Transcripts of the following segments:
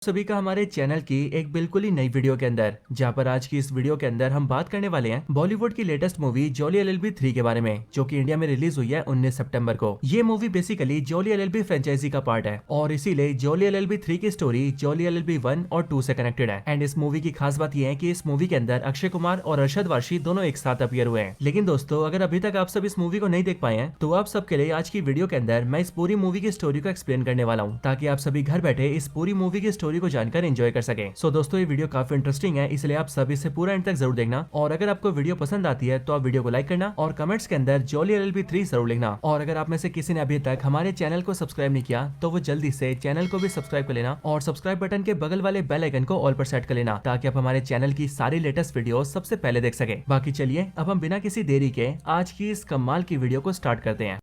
सभी का हमारे चैनल की एक बिल्कुल ही नई वीडियो के अंदर, जहां पर आज की इस वीडियो के अंदर हम बात करने वाले हैं बॉलीवुड की लेटेस्ट मूवी जॉली एलएलबी 3 के बारे में, जो कि इंडिया में रिलीज हुई है 19 सितंबर को। ये movie basically Jolly LLB franchise का पार्ट है और इसीलिए जॉली एलएलबी 3 की स्टोरी जॉली एलएलबी 1 और 2 से कनेक्टेड है। एंड इस मूवी की खास बात यह है कि इस मूवी के अंदर अक्षय कुमार और अरशद वारसी दोनों एक साथ अपीयर हुए हैं। लेकिन दोस्तों, अगर अभी तक आप सब इस मूवी को नहीं देख पाए हैं तो आप सबके लिए आज की वीडियो के अंदर मैं इस पूरी मूवी की स्टोरी को एक्सप्लेन करने वाला हूँ, ताकि आप सभी घर बैठे इस पूरी मूवी की स्टोरी को जानकर एंजॉय कर सके। सो दोस्तों, ये वीडियो काफी इंटरेस्टिंग है, इसलिए आप सब इसे पूरा एंड तक जरूर देखना। और अगर आपको वीडियो पसंद आती है तो आप वीडियो को लाइक करना और कमेंट्स के अंदर जॉली एलएलबी 3 जरूर लिखना। और अगर आप में से किसी ने अभी तक हमारे चैनल को सब्सक्राइब नहीं किया तो वो जल्दी से चैनल को भी सब्सक्राइब कर लेना और सब्सक्राइब बटन के बगल वाले बेल आइकन को ऑल पर सेट कर लेना, ताकि आप हमारे चैनल की सारी लेटेस्ट वीडियो सबसे पहले देख सके। बाकी चलिए अब हम बिना किसी देरी के आज की इस कमाल की वीडियो को स्टार्ट करते हैं।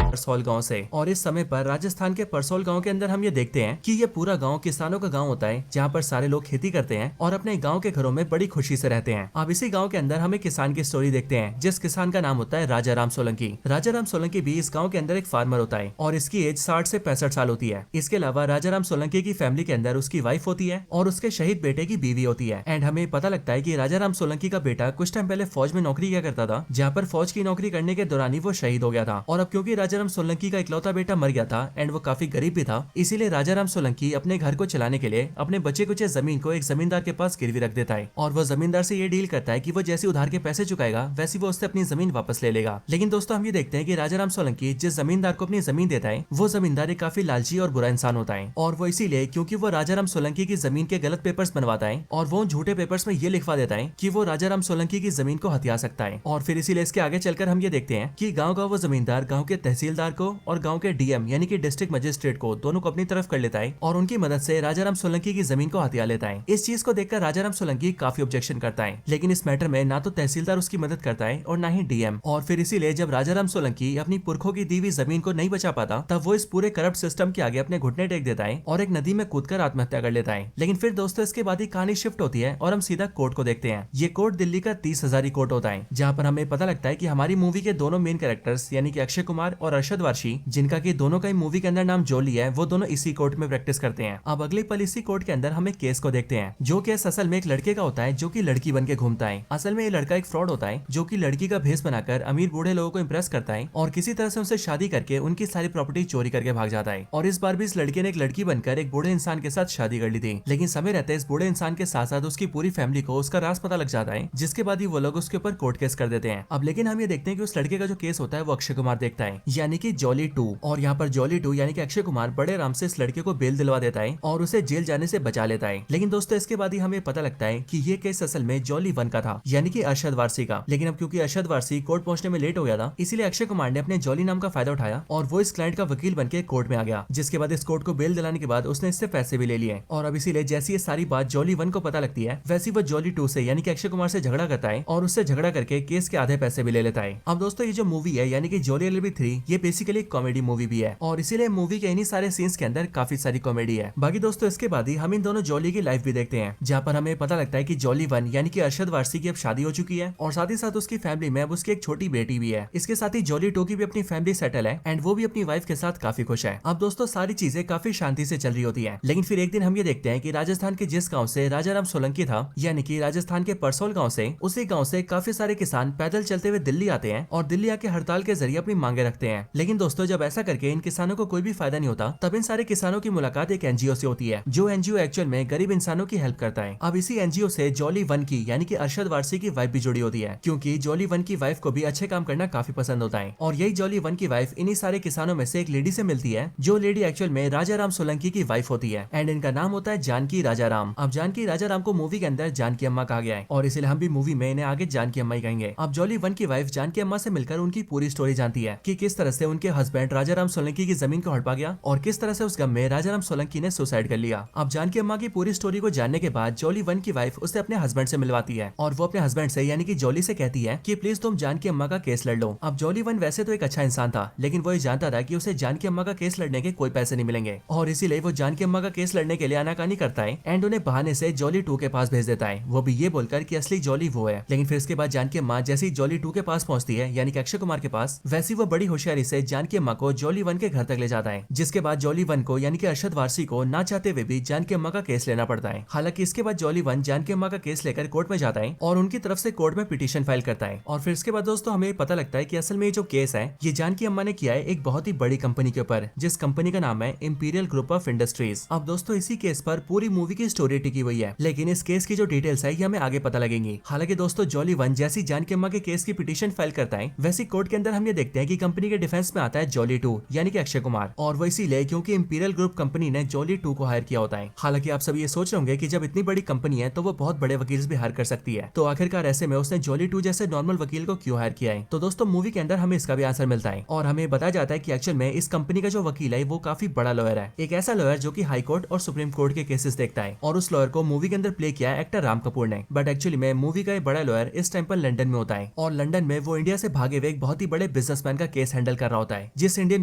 परसौल गांव से। और इस समय पर राजस्थान के परसौल गांव के अंदर हम ये देखते हैं कि ये पूरा गांव किसानों का गांव होता है, जहां पर सारे लोग खेती करते हैं और अपने गांव के घरों में बड़ी खुशी से रहते हैं। अब इसी गांव के अंदर हम एक किसान की स्टोरी देखते हैं, जिस किसान का नाम होता है राजा राम सोलंकी। राजा राम सोलंकी भी इस गाँव के अंदर एक फार्मर होता है और इसकी एज 60 से 65 साल होती है। इसके अलावा राजा राम सोलंकी की फैमिली के अंदर उसकी वाइफ होती है और उसके शहीद बेटे की बीवी होती है। एंड हमें पता लगता है कि राजा राम सोलंकी का बेटा कुछ टाइम पहले फौज में नौकरी किया करता था, जहाँ पर फौज की नौकरी करने के दौरान ही वो शहीद हो गया था। और अब क्योंकि राजा राम सोलंकी का इकलौता बेटा मर गया था एंड वो काफी गरीब भी था, इसीलिए राजा राम सोलंकी अपने घर को चलाने के लिए अपने बचे कुचे जमीन को एक जमींदार के पास गिरवी रख देता है। और वो जमींदार से ये डील करता है कि वो जैसे उधार के पैसे चुकाएगा वैसी वो उससे अपनी जमीन वापस ले लेगा। लेकिन दोस्तों, हम ये देखते हैं कि राजा राम सोलंकी जिस जमींदार को अपनी जमीन देता है वो जमींदार एक काफी लालची और बुरा इंसान होता है। और वो इसीलिए क्योंकि वो राजा राम सोलंकी की जमीन के गलत पेपर्स बनवाता है और वो झूठे पेपर्स में ये लिखवा देता है कि वो राजा राम सोलंकी की जमीन को हथिया सकता है। और फिर इसीलिए इसके आगे चलकर हम ये देखते हैं कि गाँव का वो जमींदार गाँव के तहसीलदार को और गाँव के डीएम यानी कि डिस्ट्रिक्ट मजिस्ट्रेट को दोनों को अपनी तरफ कर लेता है और उनकी मदद से राजा राम सोलंकी की जमीन को हथिया लेता है। इस चीज को देखकर राजा राम सोलंकी काफी ऑब्जेक्शन करता है, लेकिन इस मैटर में ना तो तहसीलदार उसकी मदद करता है और ना ही डीएम। और फिर इसीलिए जब राजा राम सोलंकी अपनी पुरखों की दी हुई जमीन को नहीं बचा पाता, तब वो इस पूरे करप्ट सिस्टम के आगे अपने घुटने टेक देता है और एक नदी में कूदकर आत्महत्या कर लेता है। लेकिन फिर दोस्तों, इसके बाद ही कहानी शिफ्ट होती है और हम सीधा कोर्ट को देखते हैं। ये कोर्ट दिल्ली का 30 हजारी कोर्ट होता है, जहाँ पर हमें पता लगता है कि हमारी मूवी के दोनों मेन कैरेक्टर्स यानी कि अक्षय कुमार और अरशद वारसी, जिनका की दोनों का मूवी के अंदर नाम जॉली है, वो दोनों इसी कोर्ट में प्रैक्टिस करते हैं। अब अगले पल इसी कोर्ट के अंदर हम एक केस को देखते हैं, जो केस असल में एक लड़के का होता है जो कि लड़की बन के घूमता है। असल में ये लड़का एक फ्रॉड होता है जो कि लड़की का भेष बनाकर अमीर बूढ़े लोगों को इम्प्रेस करता है और किसी तरह से उनसे शादी करके उनकी सारी प्रॉपर्टी चोरी करके भाग जाता है। और इस बार भी इस लड़के ने एक लड़की बनकर एक बूढ़े इंसान के साथ शादी कर ली थी, लेकिन समय रहते इस बूढ़े इंसान के साथ साथ उसकी पूरी फैमिली को उसका राज पता लग जाता है, जिसके बाद ही वो लोग उसके ऊपर कोर्ट केस कर देते हैं। अब लेकिन हम ये देखते हैं कि उस लड़के का जो केस होता है वो अक्षय कुमार देखता है, यानी कि जॉली 2। और यहाँ पर जॉली 2 यानी कि अक्षय कुमार बड़े आराम से इस लड़के को बेल दिलवा देता है और उसे जेल जाने से बचा लेता है। लेकिन दोस्तों, इसके बाद ही हमें पता लगता है कि ये केस असल में जॉली 1 का था, यानी कि अरशद वारसी का। लेकिन अब क्योंकि अरशद वारसी कोर्ट पहुंचने में लेट हो गया था, इसीलिए अक्षय कुमार ने अपने जॉली नाम का फायदा उठाया और वो इस क्लाइंट का वकील बनके कोर्ट में आ गया। जिसके बाद इस कोर्ट को बेल दिलाने के बाद उसने इससे पैसे भी ले लिए। और अब इसीलिए जैसी ये सारी बात जॉली 1 को पता लगती है, वैसी वो जॉली 2 से यानी कि अक्षय कुमार से झगड़ा करता है और उससे झगड़ा करके केस के आधे पैसे भी ले लेता है। अब दोस्तों, ये जो मूवी है यानी कि जॉली एलएलबी 3, ये बेसिकली एक कॉमेडी मूवी भी है और इसीलिए मूवी के इन्हीं सारे सीन्स के अंदर काफी सारी कॉमेडी है। बाकी दोस्तों, इसके बाद ही हम इन दोनों जॉली की लाइफ भी देखते हैं, जहाँ पर हमें पता लगता है कि जॉली 1 यानी कि अरशद वारसी की अब शादी हो चुकी है और साथ ही साथ उसकी फैमिली में अब उसकी एक छोटी बेटी भी है। इसके साथ ही जॉली 2 की भी अपनी फैमिली सेटल है एंड वो भी अपनी वाइफ के साथ काफी खुश है। अब दोस्तों, सारी चीजें काफी शांति से चल रही होती है। लेकिन फिर एक दिन हम ये देखते हैं कि राजस्थान के जिस गाँव से राजा राम सोलंकी था, यानी कि राजस्थान के परसौल गाँव से, उसी गाँव से काफी सारे किसान पैदल चलते हुए दिल्ली आते हैं और दिल्ली आके हड़ताल के जरिए अपनी मांगे रखते हैं। लेकिन दोस्तों, जब ऐसा करके इन किसानों को कोई भी फायदा नहीं होता, तब इन सारे किसानों की मुलाकात एक एनजीओ से होती है, जो एनजीओ एक्चुअल में गरीब इंसानों की हेल्प करता है। अब इसी एनजीओ से जॉली 1 की यानी कि अरशद वारसी की वाइफ भी जुड़ी होती है, क्योंकि जॉली 1 की वाइफ को भी अच्छे काम करना काफी पसंद होता है। और यही जॉली 1 की वाइफ इन्हीं सारे किसानों में से एक लेडी से मिलती है, जो लेडी एक्चुअल में राजा राम सोलंकी की वाइफ होती है एंड इनका नाम होता है जानकी राजा राम। अब जानकी राजा राम को मूवी के अंदर जानकी अम्मा कहा गया है और इसलिए हम भी मूवी में इन्हें आगे जानकी अम्मा ही कहेंगे। अब जॉली 1 की वाइफ जानकी अम्मा से मिलकर उनकी पूरी स्टोरी जानती है कि किस तरह से उनके हस्बैंड राजा राम सोलंकी की जमीन को हड़पा गया और किस तरह से उस गम में राजा राम सोलंकी ने सुसाइड कर लिया। अब जानकी अम्मा की पूरी स्टोरी को जानने के बाद जॉली 1 की वाइफ उसे अपने हस्बैंड से मिलवाती है और वो अपने हस्बैंड से यानी कि जॉली से कहती है कि प्लीज तुम जानकी अम्मा का केस लड़ लो। अब जॉली 1 वैसे तो एक अच्छा इंसान था, लेकिन वो ये जानता था कि उसे जानकी अम्मा का केस लड़ने के कोई पैसे नहीं मिलेंगे और इसीलिए वो जानकी अम्मा का केस लड़ने के लिए आनाकानी करता है एंड उन्हें बहाने से जॉली 2 के पास भेज देता है, वो भी ये बोलकर कि असली जॉली वो है। लेकिन फिर इसके बाद जानकी अम्मा जैसी जॉली 2 के पास पहुंचती है यानी कि अक्षय कुमार के पास, वैसी वो बड़ी होशियारी से जानकी अम्मा को जॉली वन के घर तक ले जाता है, जिसके बाद जॉली वन को यानी कि अरशद वारसी को ना चाहते हुए भी जानकी अम्मा का केस लेना पड़ता है। हालांकि इसके बाद जॉली वन जानकी अम्मा का केस लेकर कोर्ट में जाता है और उनकी तरफ से कोर्ट में पिटीशन फाइल करता है। और फिर इसके बाद दोस्तों हमें पता लगता है कि असल में ये जो केस है ये जानकी अम्मा ने किया है एक बहुत ही बड़ी कंपनी के ऊपर, जिस कंपनी का नाम है इंपीरियल ग्रुप ऑफ इंडस्ट्रीज। अब दोस्तों इसी केस पर पूरी मूवी की स्टोरी टिकी हुई है, लेकिन इस केस की जो डिटेल्स है ये हमें आगे पता लगेंगी। हालांकि दोस्तों जॉली वन जैसी जानकी अम्मा के केस की पिटीशन फाइल करता है, वैसी कोर्ट के अंदर हम ये देखते हैं कि कंपनी के डिफेंस में आता है जॉली टू यानी कि अक्षय कुमार, और वो इसीलिए क्योंकि इंपीरियल ग्रुप कंपनी ने जॉली टू को हायर किया होता है। हालांकि आप सब ये सोच रहे होंगे कि जब इतनी बड़ी कंपनी है तो वो बहुत बड़े वकील भी हायर कर सकती है, तो आखिरकार ऐसे में उसने जॉली टू जैसे नॉर्मल वकील को क्यों हायर किया है? तो दोस्तों मूवी के अंदर हमें इसका भी आंसर मिलता है और हमें बताया जाता है कि एक्चुअल में इस कंपनी का जो वकील है वो काफी बड़ा लॉयर है, एक ऐसा लॉयर जो कि हाई कोर्ट और सुप्रीम कोर्ट के केसेस देखता है। और उस लॉयर को मूवी के अंदर प्ले किया है एक्टर राम कपूर ने। बट एक्चुअली में मूवी का एक बड़ा लॉयर इस टाइम पर लंदन में होता है और लंदन में वो इंडिया से भागे हुए एक बहुत ही बड़े बिजनेसमैन का केस हैंडल कर रहा होता है, जिस इंडियन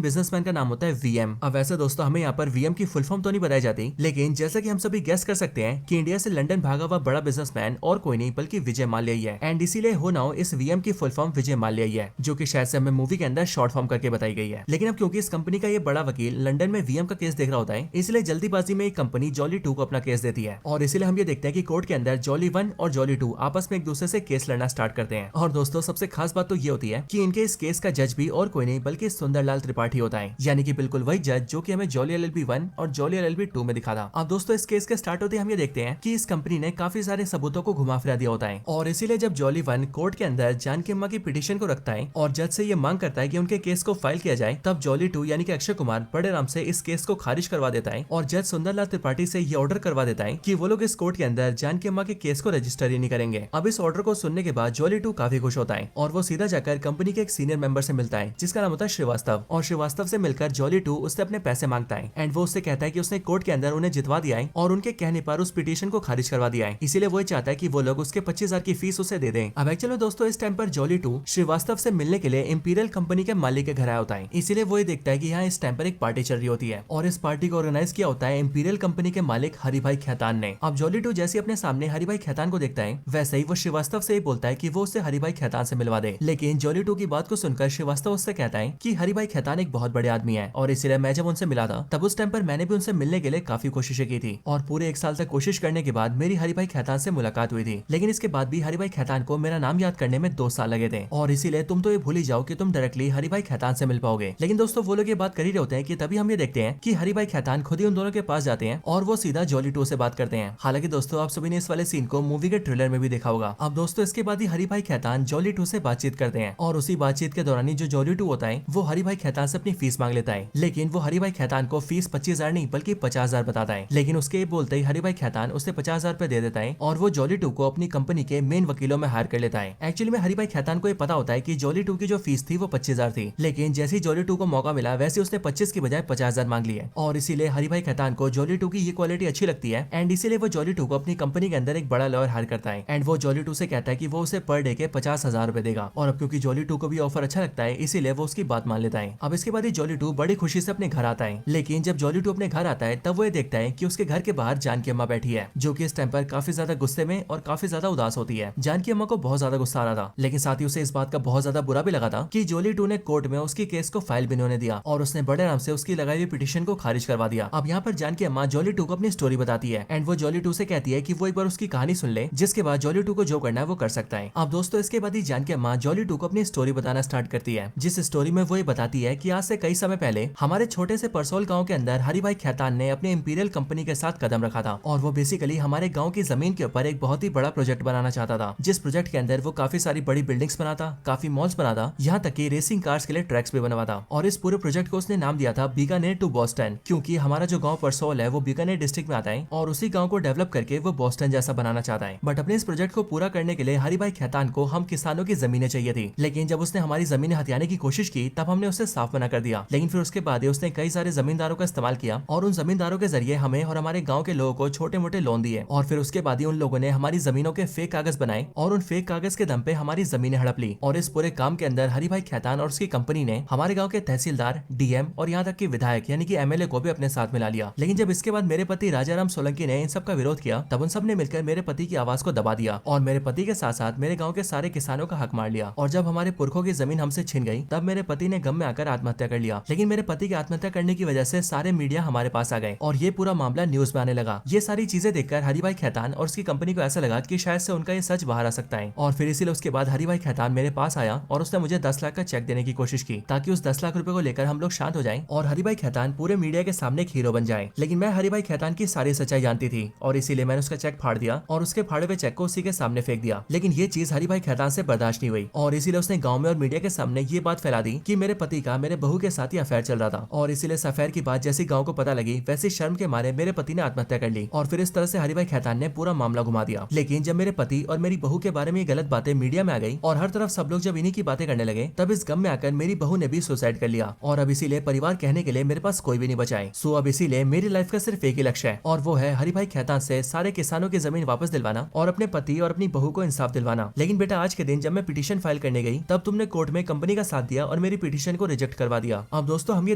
बिजनेसमैन का नाम होता है वीएम। अब वैसे दोस्तों हमें यहाँ पर वीएम की फुल फॉर्म तो नहीं बताई जाती, लेकिन जैसा कि हम सभी गेस कर सकते हैं कि इंडिया से लंदन भागा हुआ बड़ा बिजनेसमैन और कोई नहीं बल्कि विजय माल्या ही है। एंड इसीलिए हो ना हो इस वीएम की फुल फॉर्म विजय माल्या ही है, जो कि शायद से हमें मूवी के अंदर शॉर्ट फॉर्म करके बताई गई है। लेकिन अब क्योंकि इस कंपनी का ये बड़ा वकील लंदन में वीएम का केस देख रहा होता है, इसलिए जल्दीबाजी में एक कंपनी जॉली टू को अपना केस देती है और इसीलिए हम ये देखते हैं कि कोर्ट के अंदर जॉली वन और जॉली टू आपस में एक दूसरे से केस लड़ना स्टार्ट करते हैं। और दोस्तों सबसे खास बात तो ये होती है कि इनके इस केस का जज भी और कोई नहीं बल्कि सुंदरलाल त्रिपाठी होता है, यानी कि बिल्कुल वही जज जो कि हमें जॉली एलएलबी 1 और जॉली एलएलबी 2 में दिखा था। अब दोस्तों इस केस के स्टार्ट होते हम ये देखते हैं कि इस कंपनी ने काफी सारे सबूतों को घुमा फिरा दिया होता है और इसीलिए जब जॉली वन कोर्ट के अंदर जानकी अम्मा की पिटीशन को रखता है और जज से ये मांग करता है कि उनके केस को फाइल किया जाए, तब जॉली टू यानी कि अक्षय कुमार बड़े आराम से इस केस को खारिज करवा देता है और जज सुंदरलाल त्रिपाठी से ये ऑर्डर करवा देता है कि वो लोग इस कोर्ट के अंदर जानकी अम्मा के केस को रजिस्टर ही नहीं करेंगे। अब इस ऑर्डर को सुनने के बाद जॉली टू काफी खुश होता है और वो सीधा जाकर कंपनी के एक सीनियर मेंबर से मिलता है जिसका नाम होता है श्रीवास्तव, और श्रीवास्तव से मिलकर जॉली टू उससे अपने पैसे मांगता है एंड वो उससे कहता है कि उसने कोर्ट के अंदर उन्हें जितवा दिया है और उनके कहने पर उस पिटीशन को खारिज करवा दिया है, इसीलिए वो चाहता है कि वो लोग उसके 25,000 की फीस उसे दे दें। अब एक्चुअली दोस्तों इस टाइम पर जॉली टू श्रीवास्तव से मिलने के लिए इंपीरियल कंपनी के मालिक के घर आया होता है, इसीलिए वो ये देखता है कि यहाँ इस टाइम पर एक पार्टी चल रही होती है और इस पार्टी को ऑर्गेनाइज किया होता है इंपीरियल कंपनी के मालिक हरिभाई खैतान ने। अब जॉली टू जैसे अपने सामने हरिभाई खैतान को देखता है वैसे ही वो श्रीवास्तव से ही बोलता है कि वो उससे हरिभाई खैतान से मिलवा दे, लेकिन जॉली टू की बात को सुनकर श्रीवास्तव उससे कहता है कि हरिभाई खैतान एक बहुत बड़े आदमी है और इसीलिए मैं जब उनसे मिला था तब उस टाइम पर मैंने भी उनसे मिलने के लिए काफी कोशिशें की थी और पूरे 1 साल तक कोशिश करने के बाद मेरी हरिभाई खैतान से मुलाकात हुई थी, लेकिन इसके बाद भी हरिभाई खैतान को मेरा नाम याद करने में 2 साल लगे थे और इसीलिए तुम तो ये भूल ही जाओ कि तुम डायरेक्टली हरिभाई खैतान से मिल पाओगे। लेकिन दोस्तों वो लोग ये बात कर ही रहे होते हैं कि तभी हम ये देखते हैं कि हरिभाई खैतान खुद ही उन दोनों के पास जाते हैं और वो सीधा जॉली टू से बात करते हैं। हालांकि दोस्तों आप सभी ने इस वाले सीन को मूवी के ट्रेलर में भी देखा होगा। अब दोस्तों इसके बाद ही हरिभाई खैतान जॉली टू से बातचीत करते हैं और उसी बातचीत के दौरान ही जो जॉली टू होता है वो हरिभाई खैतान से अपनी फीस मांग लेता है, लेकिन वो हरिभाई खैतान को फीस 25,000 नहीं बल्कि 50,000 बताता है, लेकिन उसके बोलते ही हरिभाई खैतान उसे 50,000 रुपए दे देता है और वो जॉली टू को अपनी कंपनी के मेन वकीलों में हायर कर लेता है। एक्चुअली में हरिभाई खैतान को ये पता होता है कि जॉली टू की जो फीस थी वो 25,000 थी, लेकिन जैसे ही जॉली टू को मौका मिला वैसे उसने 25 की बजाय 50,000 मांग लिए और इसीलिए हरिभाई खैतान को जॉली टू की ये क्वालिटी अच्छी लगती है एंड इसीलिए वो जॉली टू को अपनी कंपनी के अंदर एक बड़ा लॉयर हायर करता है एंड वो जॉली टू से कहता है कि वो उसे पर डे के 50,000 रुपए देगा और अब क्योंकि जॉली टू को भी ऑफर अच्छा लगता है इसीलिए वो उसकी बात मान लेता है। अब इसके बाद ही जॉली टू बड़ी खुशी से अपने घर आता है, लेकिन जब जॉली टू अपने घर आता है तब वो ये देखता है कि उसके घर के बाहर जानकी अम्मा बैठी है जो कि इस टाइम पर काफी ज्यादा गुस्से में और काफी ज्यादा उदास होती है। जानकी अम्मा को बहुत ज्यादा गुस्सा आ रहा था, लेकिन साथ ही उसे इस बात का बहुत ज्यादा बुरा भी लगा था कि जॉली टू ने कोर्ट में उसकी केस को फाइल भी नहीं होने दिया और उसने बड़े आराम से उसकी लगाई हुई पिटीशन को खारिज करवा दिया। अब यहाँ पर जानकी अम्मा जॉली टू को अपनी स्टोरी बताती है एंड वो जॉली टू से कहती है कि वो एक बार उसकी कहानी सुन ले, जिसके बाद जॉली टू को जो करना है वो कर सकता है। अब दोस्तों इसके बाद ही जानकी अम्मा जॉली टू को अपनी स्टोरी बताना स्टार्ट करती है, जिस स्टोरी में वो ये बताती है कि आज से कई समय पहले हमारे छोटे से परसोल गांव के अंदर हरिभाई खैतान ने अपने इंपीरियल कंपनी के साथ कदम रखा था और वो बेसिकली हमारे गांव की जमीन के ऊपर एक बहुत ही बड़ा प्रोजेक्ट बनाना चाहता था, जिस प्रोजेक्ट के अंदर वो काफी सारी बड़ी बिल्डिंग्स बनाता, काफी मॉल्स बनाता, यहाँ तक कि रेसिंग कार्स के लिए ट्रैक्स भी बनवाता और इस पूरे प्रोजेक्ट को उसने नाम दिया था बीकानेर टू बॉस्टन, क्योंकि हमारा जो गाँव परसोल है वो बीकानेर डिस्ट्रिक्ट में आता है और उसी गाँव को डेवलप करके वो बॉस्टन जैसा बनाना चाहता है। बट अपने इस प्रोजेक्ट को पूरा करने के लिए हरिभाई खैतान को हम किसानों की जमीनें चाहिए थी, लेकिन जब उसने हमारी जमीनें हथियाने की कोशिश की तब हमने उसे साफ मना कर दिया। लेकिन फिर उसके बाद उसने कई सारे जमींदारों का इस्तेमाल किया और उन जमींदारों के जरिए हमें और हमारे गांव के लोगों को छोटे मोटे लोन दिए और फिर उसके बाद ही उन लोगों ने हमारी जमीनों के फेक कागज बनाए और उन फेक कागज के दम पे हमारी जमीनें हड़प ली और इस पूरे काम के अंदर हरिभाई खैतान और उसकी कंपनी ने हमारे गाँव के तहसीलदार, डीएम और यहाँ तक कि विधायक यानी कि एमएलए को भी अपने साथ मिला लिया। लेकिन जब इसके बाद मेरे पति राजाराम सोलंकी ने इन सब का विरोध किया तब उन सब ने मिलकर मेरे पति की आवाज को दबा दिया और मेरे पति के साथ साथ मेरे गाँव के सारे किसानों का हक मार लिया और जब हमारे पुरखों की जमीन हमसे छिन गई तब मेरे पति ने गम में आकर आत्महत्या कर लिया। लेकिन मेरे पति की आत्महत्या करने की वजह से सारे मीडिया हमारे पास आ गए और ये पूरा मामला न्यूज में आने लगा। ये सारी चीजें देखकर हरिभाई खैतान और उसकी कंपनी को ऐसा लगा कि शायद से उनका ये सच बाहर आ सकता है और फिर इसीलिए उसके बाद हरिभाई खैतान मेरे पास आया और उसने मुझे 10 लाख का चेक देने की कोशिश की ताकि उस 10 लाख रुपए को लेकर हम लोग शांत हो जाएं और हरिभाई खैतान पूरे मीडिया के सामने एक हीरो बन जाए। लेकिन मैं हरिभाई खैतान की सारी सच्चाई जानती थी और इसीलिए मैंने उसका चेक फाड़ दिया और उसके फाड़े हुए चेक को उसी के सामने फेंक दिया। लेकिन ये चीज हरिभाई खैतान से बर्दाश्त नहीं हुई और इसीलिए उसने गाँव में और मीडिया के सामने ये बात फैला दी कि मेरे पति का मेरे बहू के साथ ही अफेयर चल रहा था और इसीलिए इस अफेयर की बात जैसी गाँव को पता लगी वैसी शर्म के मारे मेरे पति ने आत्महत्या कर ली और फिर इस तरह से हरिभाई खैतान ने पूरा मामला घुमा दिया। लेकिन जब मेरे पति और मेरी बहू के बारे में ये गलत बातें मीडिया में आ गई और हर तरफ सब लोग जब इन्हीं की बातें करने लगे तब इस गम में आकर मेरी बहू ने भी सुसाइड कर लिया और अब इसीलिए परिवार कहने के लिए मेरे पास कोई भी नहीं बचा है। सो अब इसीलिए मेरी लाइफ का सिर्फ एक ही लक्ष्य है और वो है हरिभाई खैतान से सारे किसानों की जमीन वापस दिलवाना और अपने पति और अपनी बहू को इंसाफ दिलवाना। लेकिन बेटा आज के दिन जब मैं पिटीशन फाइल करने गई तब तुमने कोर्ट में कंपनी का साथ दिया और मेरी पिटीशन को रिजेक्ट करवा दिया। अब दोस्तों हम ये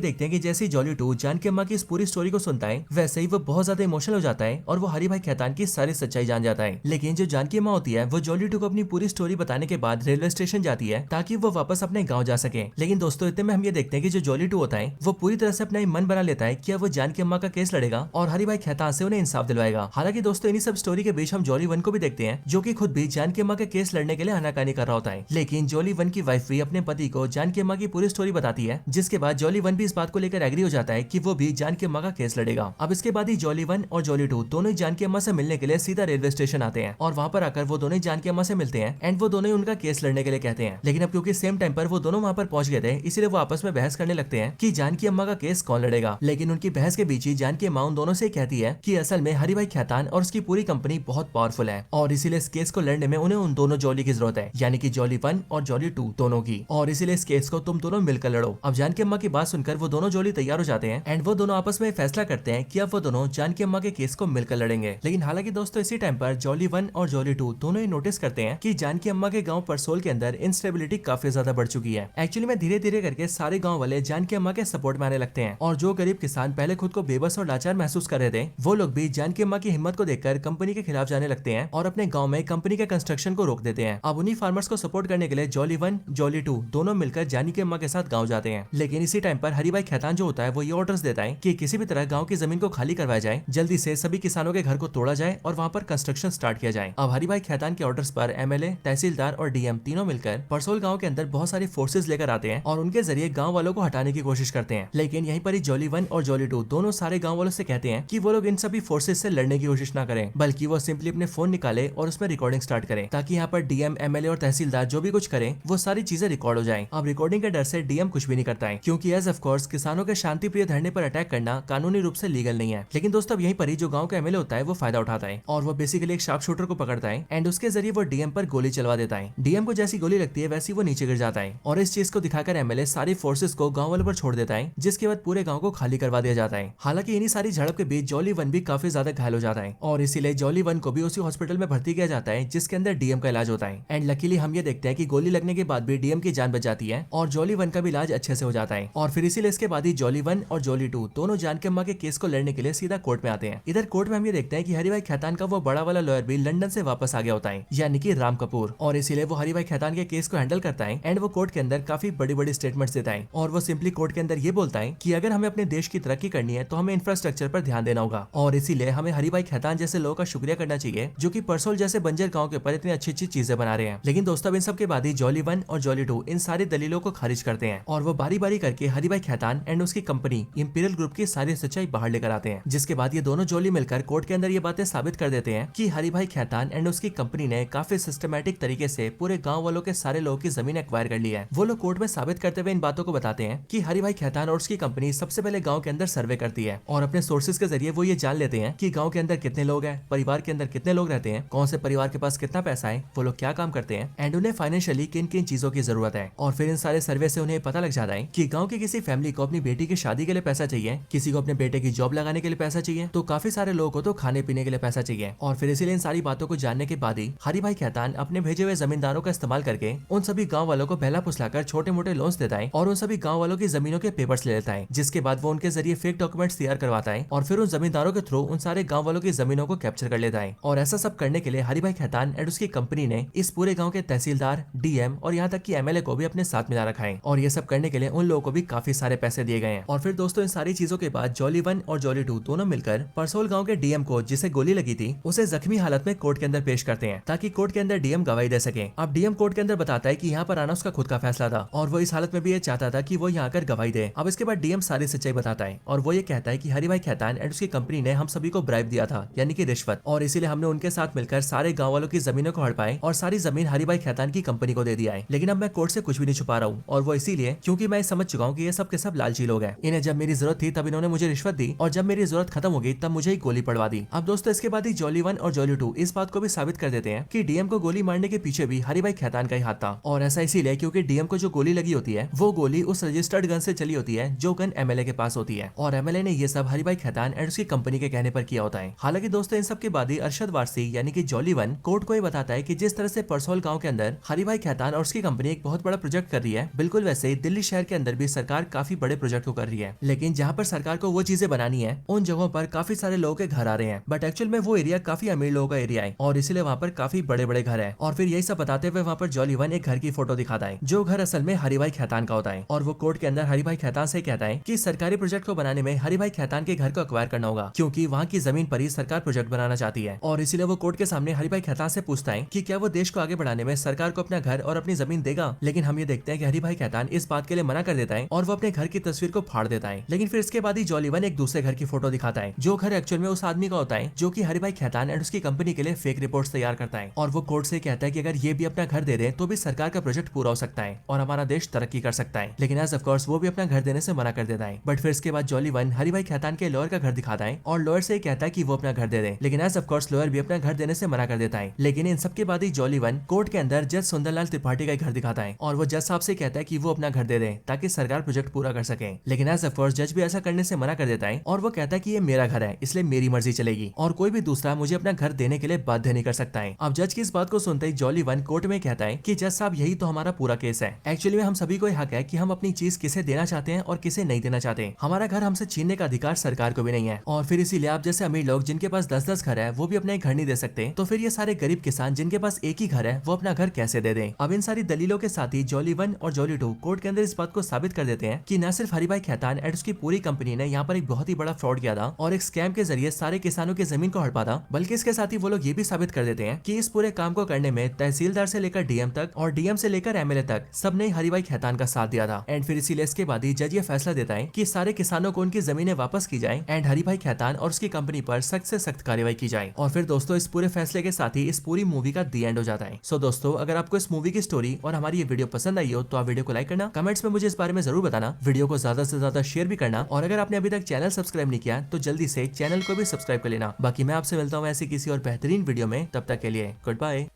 देखते हैं कि जैसे जॉली 2 जानकी अम्मा की इस पूरी स्टोरी को सुनता है वैसे ही वो बहुत ज्यादा इमोशनल हो जाता है और वो हरिभाई खैतान की सारी सच्चाई जान जाता है। लेकिन जो जानकी अम्मा होती है वो जॉली 2 को अपनी पूरी स्टोरी बताने के बाद रेलवे स्टेशन जाती है ताकि वो वापस अपने गाँव जा सके। लेकिन दोस्तों इतने में हम ये देखते हैं कि जो जॉली 2 होता है वो पूरी तरह से अपना मन बना लेता है कि वो जानकी अम्मा का केस लड़ेगा और हरिभाई खैतान से उन्हें इंसाफ दिलवाएगा। हालांकि दोस्तों इन्हीं सब स्टोरी के बीच हम जॉली 1 को भी देखते हैं जो कि खुद भी जानकी अम्मा के केस लड़ने के लिए आनाकानी कर रहा होता है। लेकिन जॉली 1 की वाइफ भी अपने पति को जानकी अम्मा की पूरी स्टोरी बताती है जिसके बाद जॉली 1 भी इस बात को लेकर एग्री हो जाता है कि वो भी जानकी अम्मा का केस लड़ेगा। अब इसके बाद ही जॉली 1 और जॉली 2 दोनों ही जानकी अम्मा से मिलने के लिए सीधा रेलवे स्टेशन आते हैं और वहाँ पर आकर वो दोनों ही जानकी अम्मा से मिलते हैं एंड वो दोनों ही उनका केस लड़ने के लिए कहते हैं। लेकिन अब क्योंकि सेम टाइम पर वो दोनों वहाँ पर पहुंच गए थे इसीलिए वो आपस में बहस करने लगते हैं कि जानकी अम्मा का केस कौन लड़ेगा। लेकिन उनकी बहस के बीच ही जानकी अम्मा उन दोनों से कहती है कि असल में हरिभाई खैतान और उसकी पूरी कंपनी बहुत पावरफुल है और इसीलिए इस केस को लड़ने में उन्हें उन दोनों जॉली की जरूरत है यानी कि जॉली 1 और जॉली 2 दोनों की और इसीलिए इस केस को तुम दोनों मिलकर लड़ो। अब जानकी अम्मा की बात सुनकर वो दोनों जॉली तैयार हो जाते हैं एंड वो दोनों आपस में फैसला करते हैं कि अब वो दोनों जानकी अम्मा के केस को मिलकर लड़ेंगे। लेकिन हालांकि दोस्तों इसी टाइम पर जॉली 1 और जॉली 2 दोनों ही नोटिस करते हैं कि जानकी अम्मा के गाँव परसोल के अंदर इंस्टेबिलिटी काफी ज्यादा बढ़ चुकी है। एक्चुअली में धीरे धीरे करके सारे गाँव वाले जानकी अम्मा के सपोर्ट में आने लगते हैं और जो गरीब किसान पहले खुद को बेबस और लाचार महसूस कर रहे थे वो लोग भी जानकी अम्मा की हिम्मत को देखकर कंपनी के खिलाफ जाने लगते हैं और अपने गाँव में कंपनी के कंस्ट्रक्शन को रोक देते हैं। अब उन्हीं फार्मर्स को सपोर्ट करने के लिए जॉली 1 जॉली 2 दोनों मिलकर जानकी अम्मा के साथ गाँव जाते हैं। लेकिन इसी टाइम पर हरिभाई खैतान जो होता है वो ये ऑर्डर्स देता है कि किसी भी तरह गाँव की जमीन को खाली करवाया जाए, जल्दी से सभी किसानों के घर को तोड़ा जाए और वहाँ पर कंस्ट्रक्शन स्टार्ट किया जाए। अब हरिभाई खैतान के ऑर्डर्स पर एमएलए, तहसीलदार और डीएम तीनों मिलकर परसोल गाँव के अंदर बहुत सारी फोर्सेज लेकर आते हैं और उनके जरिए गाँव वालों को हटाने की कोशिश करते हैं। लेकिन यहीं पर ही जॉली 1 और जॉली 2 दोनों सारे गाँव वालों से कहते हैं कि वो लोग इन सभी फोर्सेज से लड़ने की कोशिश ना करें बल्कि वो सिंपली अपने फोन निकाले और उसमें रिकॉर्डिंग स्टार्ट करें ताकि यहाँ पर डीएम, एमएलए और तहसीलदार जो भी कुछ करें वो सारी चीजें रिकॉर्ड हो जाएं। अब रिकॉर्डिंग के डर से डीएम कुछ भी नहीं करता है क्योंकि एज ऑफ कोर्स किसानों के शांति प्रिय धरने पर अटैक करना कानूनी रूप से लीगल नहीं है। लेकिन दोस्तों अब यहीं पर ही जो गाँव का एमएलए होता है वो फायदा उठाता है और वो बेसिकली एक शार्प शूटर को पकड़ता है एंड उसके जरिए वो डीएम पर गोली चलवा देता है। डीएम को जैसी गोली लगती है वैसी वो नीचे गिर जाता है और इस चीज को दिखाकर एमएलए सारी फोर्सेस को गाँव वालों पर छोड़ देता है जिसके बाद पूरे गाँव को खाली करवा दिया जाता है। हालांकि इन्हीं सारी झड़प के बीच जॉली 1 भी काफी ज्यादा घायल हो जाता है और इसीलिए जॉली 1 को भी उसी हॉस्पिटल में भर्ती किया जाता है जिसके अंदर डीएम का इलाज होता है एंड लकीली हम ये देखते हैं कि गोली लगने के बाद भी डीएम की जान बच जाती है और जॉली 1 का भी इलाज अच्छे से हो जाता है। और फिर इसीलिए इसके बाद ही जॉली 1 और जॉली 2 दोनों जानकी अम्मा के केस को लड़ने के लिए सीधा कोर्ट में आते हैं। इधर कोर्ट में हम ये देखते हैं कि हरिभाई खैतान का वो बड़ा वाला लॉयर भी लंदन से वापस आ गया होता है यानी कि राम कपूर और इसीलिए वो हरिभाई खैतान के केस को हैंडल करता है एंड वो कोर्ट के अंदर काफी बड़ी बड़ी स्टेटमेंट्स देता है और वो सिंपली कोर्ट के अंदर ये बोलता है कि अगर हमें अपने देश की तरक्की करनी है तो हमें इंफ्रास्ट्रक्चर पर ध्यान देना होगा और इसीलिए हमें हरिभाई खैतान जैसे लोगों का शुक्रिया करना चाहिए जो कि परसोल जैसे बंजर गांव के ऊपर इतनी अच्छी अच्छी चीजें बना रहे हैं। लेकिन दोस्तों इन सब के बाद ही जॉली 1 और जॉली 2 इन सारी दलीलों को खारिज करते हैं और वो बारी बारी करके हरिभाई खैतान एंड उसकी कंपनी इंपीरियल ग्रुप की सारी सच्चाई बाहर लेकर आते हैं। जिसके बाद ये दोनों जॉली मिलकर कोर्ट के अंदर ये बातें साबित कर देते हैं कि हरिभाई खैतान एंड उसकी कंपनी ने काफी सिस्टमैटिक तरीके से पूरे गाँव वालों के सारे लोगों की जमीन एक्वायर कर ली है। वो लोग कोर्ट में साबित करते हुए इन बातों को बताते हैं कि हरिभाई खैतान और उसकी कंपनी सबसे पहले गाँव के अंदर सर्वे करती है और अपने सोर्सेज के जरिए वो ये जान लेते हैं कि गाँव के अंदर कितने लोग हैं, परिवार के अंदर कितने लोग रहते हैं, कौन से परिवार के पास कितना पैसा है, वो लोग क्या काम करते हैं एंड उन्हें फाइनेंशियली किन किन चीजों की जरूरत है। और फिर इन सारे सर्वे से उन्हें पता लग जाता है कि गांव की किसी फैमिली को अपनी बेटी की शादी के लिए पैसा चाहिए, किसी को अपने बेटे की जॉब लगाने के लिए पैसा चाहिए, तो काफी सारे लोगों को तो खाने पीने के लिए पैसा चाहिए। और फिर इसीलिए इन सारी बातों को जानने के बाद ही हरिभाई खैतान अपने भेजे हुए जमींदारों का इस्तेमाल करके उन सभी गाँव वालों को बहला फुसलाकर छोटे मोटे लोन्स देता है और उन सभी गाँव वालों की जमीनों के पेपर्स ले लेता है, जिसके बाद वो उनके जरिए फेक डॉक्यूमेंट्स तैयार करवाता है और फिर उन जमींदारों के थ्रू उन सारे गाँव वालों की जमीनों को कैप्चर कर लेता है। और ऐसा सब करने के लिए हरिभाई खैतान एंड उसकी कंपनी ने इस पूरे गाँव के तहसीलदार, डीएम और यहाँ तक कि एमएलए को भी अपने साथ मिला रखा है। उठाए और ये सब करने के लिए उन लोगों को भी काफी सारे पैसे दिए गए हैं। और फिर दोस्तों इन सारी चीजों के बाद जॉली 1 और जॉली 2 दोनों मिलकर परसोल गांव के डीएम को जिसे गोली लगी थी उसे जख्मी हालत में कोर्ट के अंदर पेश करते हैं ताकि कोर्ट के अंदर डीएम गवाही दे सके। अब डीएम कोर्ट के अंदर बताता है कि यहाँ पर आना उसका खुद का फैसला था और वो इस हालत में भी ये चाहता था कि वो यहाँ आकर गवाही दे। अब इसके बाद डीएम सारी सच्चाई बताता है और वो ये कहता है कि हरिभाई खैतान एंड उसकी कंपनी ने हम सभी को ब्राइब दिया था, यानी कि रिश्वत, और इसीलिए हमने उनके साथ मिलकर सारे गाँव वालों की जमीनों को हड़पाए और सारी जमीन हरिभाई खैतान की कंपनी को दे दिया है। लेकिन अब मैं कोर्ट से कुछ भी नहीं छुपा रहा हूँ और वो इसीलिए क्योंकि मैं समझ चुका हूँ कि ये सब के सब लालची लोग हैं। इन्हें जब मेरी जरूरत थी तब इन्होंने मुझे रिश्वत दी और जब मेरी जरूरत खत्म हो गई तब मुझे ही गोली पड़वा दी। अब दोस्तों इसके बाद ही जॉली 1 और जॉली 2 इस बात को भी साबित कर देते हैं कि डीएम को गोली मारने के पीछे भी हरिभाई खैतान का ही हाथ था। और ऐसा इसीलिए क्योंकि डीएम को जो गोली लगी होती है वो गोली उस रजिस्टर्ड गन से चली होती है जो गन एमएलए के पास होती है और एमएलए ने ये सब हरिभाई खैतान एंड उसकी कंपनी के कहने पर किया होता है। हालांकि दोस्तों इन सब के बाद ही अरशद वारसी यानी कि जॉली 1 कोर्ट को ये बताता है कि जिस तरह से परसोल गांव के अंदर हरिभाई खैतान और उसकी कंपनी एक बहुत बड़ा प्रोजेक्ट कर रही है, बिल्कुल वैसे ही दिल्ली शहर के अंदर भी सरकार काफी बड़े प्रोजेक्ट को कर रही है। लेकिन जहाँ पर सरकार को वो चीजें बनानी है उन जगहों पर काफी सारे लोगों के घर आ रहे हैं, बट एक्चुअल में वो एरिया काफी अमीर लोगों का एरिया है और इसीलिए वहाँ पर काफी बड़े बड़े घर है। और फिर यही सब बताते हुए वहाँ पर जॉली 1 एक घर की फोटो दिखाता है जो घर असल में हरिभाई खैतान का होता है और वो कोर्ट के अंदर हरिभाई खैतान से कहता है कि सरकारी प्रोजेक्ट को बनाने में हरिभाई खैतान के घर को अक्वायर करना होगा क्योंकि वहाँ की जमीन पर ही सरकार प्रोजेक्ट बनाना चाहती है। और इसीलिए वो कोर्ट के सामने हरिभाई खैतान से पूछता है कि क्या वो देश को आगे बढ़ाने में सरकार को अपना घर और अपनी जमीन देगा। लेकिन हम ये देखते हैं कि हरिभाई खैतान इस बात के लिए मना कर देता है और वो अपने घर की तस्वीर को फाड़ देता है। लेकिन फिर इसके बाद ही जॉली 1 एक दूसरे घर की फोटो दिखाता है जो घर एक्चुअल में उस आदमी का होता है जो कि हरिभाई खैतान एंड उसकी कंपनी के लिए फेक रिपोर्ट्स तैयार करता है। और वो कोर्ट से कहता है कि अगर ये भी अपना घर दे दे तो भी सरकार का प्रोजेक्ट पूरा हो सकता है और हमारा देश तरक्की कर सकता है। लेकिन एज ऑफ कोर्स वो भी अपना घर देने से मना कर देता है। बट फिर इसके बाद जॉली 1 हरिभाई खैतान के लॉयर का घर दिखाता है और लॉयर से कहता है कि वो अपना घर दे दे। लेकिन एज ऑफ कोर्स लॉयर भी अपना घर देने से मना कर देता है। लेकिन इन सबके बाद ही जॉली 1 कोर्ट के अंदर जज सुंदरलाल त्रिपाठी का घर दिखाता है और वो जज साहब से कहता है कि वो अपना घर दे दे ताकि सरकार प्रोजेक्ट पूरा कर सके। लेकिन एज ऑफ कोर्स जज भी ऐसा करने से मना कर देता है और वो कहता है कि ये मेरा घर है इसलिए मेरी मर्जी चलेगी और कोई भी दूसरा मुझे अपना घर देने के लिए बाध्य नहीं कर सकता है। अब जज की इस बात को सुनते ही जॉली 1 कोर्ट में कहता है कि जज साहब यही तो हमारा पूरा केस है। एक्चुअली में हम सभी को हक है कि हम अपनी चीज किसे देना चाहते हैं और किसे नहीं देना चाहते। हमारा घर हमसे छीनने का अधिकार सरकार को भी नहीं है और फिर इसीलिए आप जैसे अमीर लोग जिनके पास 10-10 घर है वो भी अपना एक घर नहीं दे सकते, तो फिर ये सारे गरीब किसान जिनके पास एक ही घर है वो अपना घर कैसे दे दें। अब इन सारी दलीलों के साथ ही जॉली 1 और जॉली 2 कोर्ट के अंदर इस बात को साबित कर देते हैं कि न सिर्फ हरिभाई खैतान एंड उसकी पूरी कंपनी ने यहाँ पर एक बहुत ही बड़ा फ्रॉड किया था और एक स्कैम के जरिए सारे किसानों की जमीन को हड़पा था, बल्कि इसके साथ ही वो लोग ये भी साबित कर देते हैं कि इस पूरे काम को करने में तहसीलदार से लेकर डीएम तक और डीएम से लेकर एमएलए तक सबने हरिभाई खैतान का साथ दिया था। एंड फिर इसीलिए इसके बाद ही जज ये फैसला देता है कि सारे किसानों को उनकी जमीनें वापस की जाए एंड हरिभाई खैतान और उसकी कंपनी पर सख्त से सख्त कार्रवाई की जाए। और फिर दोस्तों इस पूरे फैसले के साथ ही इस पूरी मूवी का दी एंड हो जाता है। सो दोस्तों अगर आपको इस मूवी की स्टोरी और हमारी ये वीडियो पसंद आई हो तो आप वीडियो को लाइक करना, कमेंट्स में मुझे इस बारे में जरूर बताना, वीडियो को ज्यादा से ज्यादा शेयर भी करना और अगर आपने अभी तक चैनल सब्सक्राइब नहीं किया तो जल्दी से चैनल को भी सब्सक्राइब कर लेना। बाकी मैं आपसे मिलता हूँ ऐसी किसी और बेहतरीन वीडियो में, तब तक के लिए गुड बाय।